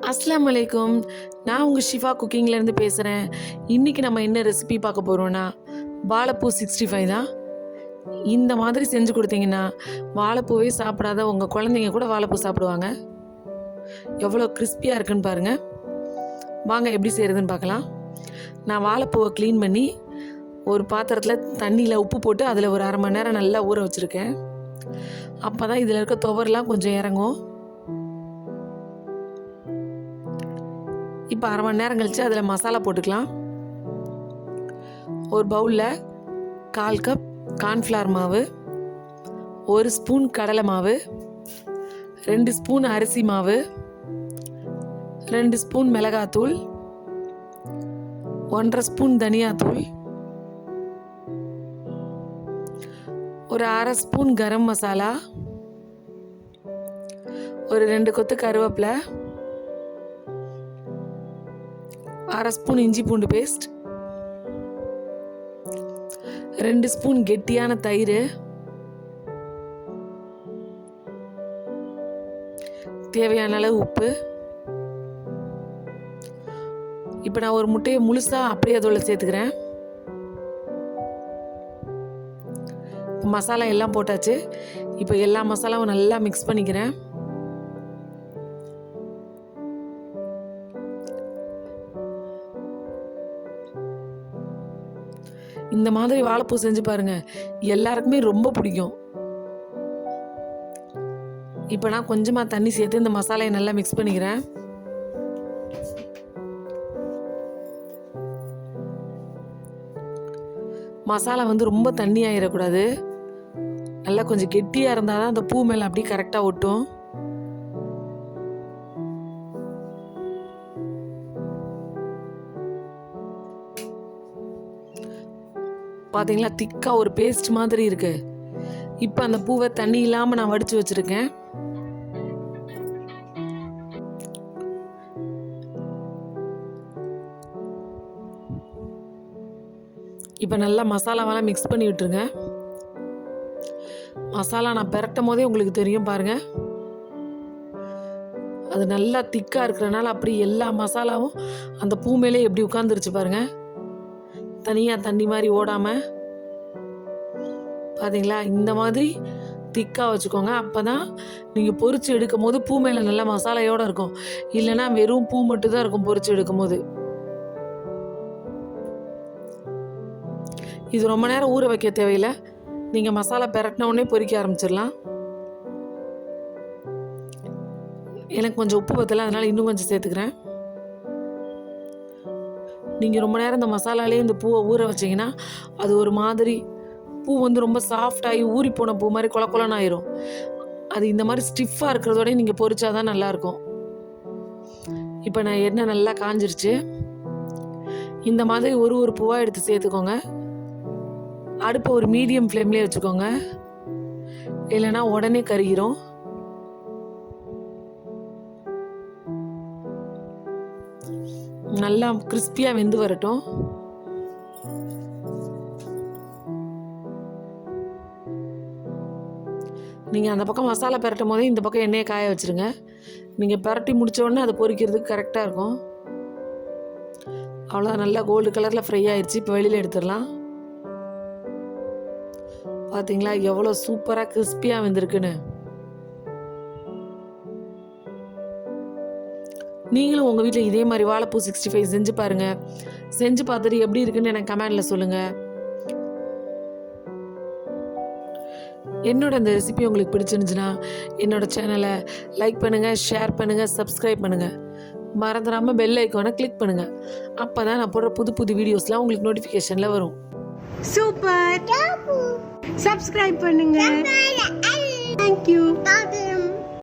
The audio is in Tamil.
அஸ்ஸலாமு அலைக்கும். நான் உங்கள் ஷிஃபா குக்கிங்லேருந்து பேசுகிறேன். இன்றைக்கி நம்ம என்ன ரெசிபி பார்க்க போகிறோன்னா வாழைப்பூ 65 தான். இந்த மாதிரி செஞ்சு கொடுத்தீங்கன்னா வாழைப்பூவே சாப்பிடாத உங்கள் குழந்தைங்க கூட வாழைப்பூ சாப்பிடுவாங்க. எவ்வளோ கிறிஸ்பியாக இருக்குன்னு பாருங்கள். வாங்க எப்படி செய்கிறதுன்னு பார்க்கலாம். நான் வாழைப்பூவை க்ளீன் பண்ணி ஒரு பாத்திரத்தில் தண்ணியில் உப்பு போட்டு அதில் ஒரு அரை மணி நேரம் நல்லா ஊற வச்சுருக்கேன். அப்போ தான் இதில் இருக்க துவரெலாம் கொஞ்சம் இறங்கும். இப்போ அரை மணி நேரம் கழித்து அதில் மசாலா போட்டுக்கலாம். ஒரு பவுலில் 1/4 கப் கார்ன்ஃப்ளவர் மாவு, 1 ஸ்பூன் கடலை மாவு, 2 ஸ்பூன் அரிசி மாவு, 2 ஸ்பூன் மிளகாத்தூள், 1/2 ஸ்பூன் தனியாத்தூள், ஒரு அரை ஸ்பூன் கரம் மசாலா, ஒரு 2 கொத்து கருவேப்பிலை, அரை ஸ்பூன் இஞ்சி பூண்டு பேஸ்ட், 2 ஸ்பூன் கெட்டியான தயிர், தேவையான அளவு உப்பு. இப்போ நான் ஒரு முட்டையை முழுசாக அப்படியே அதோட சேர்த்துக்கிறேன். மசாலா எல்லாம் போட்டாச்சு. இப்போ எல்லா மசாலாவும் நல்லா மிக்ஸ் பண்ணிக்கிறேன். இந்த மாதிரி வாழைப்பூ செஞ்சு பாருங்கள், எல்லாருக்குமே ரொம்ப பிடிக்கும். இப்போ நான் கொஞ்சமாக தண்ணி சேர்த்து இந்த மசாலையை நல்லா மிக்ஸ் பண்ணிக்கிறேன். மசாலா ரொம்ப தண்ணி ஆகிடக்கூடாது. நல்லா கொஞ்சம் கெட்டியாக இருந்தால் தான் அந்த பூ மேலே அப்படியே கரெக்டாக ஒட்டும். பார்த்தீங்களா, திக்காக ஒரு பேஸ்ட் மாதிரி இருக்கு. இப்போ அந்த பூவை தண்ணி இல்லாமல் நான் வடித்து வச்சுருக்கேன். இப்போ நல்லா மசாலாவெல்லாம் மிக்ஸ் பண்ணி விட்டுருங்க. மசாலா நான் பெரட்டும் போதே உங்களுக்கு தெரியும் பாருங்கள். அது நல்லா திக்காக இருக்கிறனால அப்படி எல்லா மசாலாவும் அந்த பூ மேலே எப்படி உட்காந்துருச்சு பாருங்கள். தனியாக தண்ணி மாதிரி ஓடாமல். பார்த்தீங்களா, இந்த மாதிரி திக்காக வச்சுக்கோங்க. அப்போ தான் நீங்கள் பொரிச்சு எடுக்கும் போது பூ மேலே நல்லா மசாலையோடு இருக்கும். இல்லைன்னா வெறும் பூ மட்டும் தான் இருக்கும் பொரிச்சு எடுக்கும் போது. இது ரொம்ப நேரம் ஊற வைக்க தேவையில்லை. நீங்கள் மசாலா பெரட்டின உடனே பொரிக்க ஆரம்பிச்சிடலாம். எனக்கு கொஞ்சம் உப்பு பத்தலை, அதனால் இன்னும் கொஞ்சம் சேர்த்துக்கிறேன். நீங்கள் ரொம்ப நேரம் இந்த மசாலாலே இந்த பூவை ஊற வச்சிங்கன்னா அது ஒரு மாதிரி பூ ரொம்ப சாஃப்டாகி ஊறி போன பூ மாதிரி கொல கொலன்னு ஆயிரும். அது இந்த மாதிரி ஸ்டிஃபாக இருக்கிறதோட நீங்கள் பொரிச்சா தான் நல்லாயிருக்கும். இப்போ நான் எண்ணெய் நல்லா காஞ்சிருச்சு. இந்த மாதிரி ஒரு பூவாக எடுத்து சேர்த்துக்கோங்க. அடுப்பை ஒரு மீடியம் ஃப்ளேம்லேயே வச்சுக்கோங்க, இல்லைன்னா உடனே கருகிரும். நல்லா கிறிஸ்பியாக வெந்து வரட்டும். நீங்கள் அந்த பக்கம் மசாலா பெரட்டும் போதே இந்த பக்கம் எண்ணெயை காய வச்சுருங்க. நீங்கள் பெரட்டி முடித்த உடனே அதை பொரிக்கிறதுக்கு கரெக்டாக இருக்கும். அவ்வளோதான், நல்லா கோல்டு கலரில் ஃப்ரை ஆயிடுச்சு. இப்போ வெளியில் எடுத்துடலாம். பார்த்தீங்களா எவ்வளோ சூப்பராக கிறிஸ்பியாக வெந்திருக்குன்னு. நீங்களும் உங்கள் வீட்டில் இதே மாதிரி வாழைப்பூ 65 செஞ்சு பாருங்கள். செஞ்சு பார்த்துட்டு எப்படி இருக்குன்னு எனக்கு கமெண்டில் சொல்லுங்கள். என்னோட இந்த ரெசிபி உங்களுக்கு பிடிச்சிருந்துச்சுன்னா என்னோடய சேனலை லைக் பண்ணுங்கள், ஷேர் பண்ணுங்கள், சப்ஸ்கிரைப் பண்ணுங்கள். மறந்துடாமல் பெல் ஐக்கானை கிளிக் பண்ணுங்கள். அப்போ தான் நான் போடுற புது புது வீடியோஸ்லாம் உங்களுக்கு நோட்டிஃபிகேஷனில் வரும். சூப்பர். சப்ஸ்கிரைப் பண்ணுங்கள். தேங்க்யூ.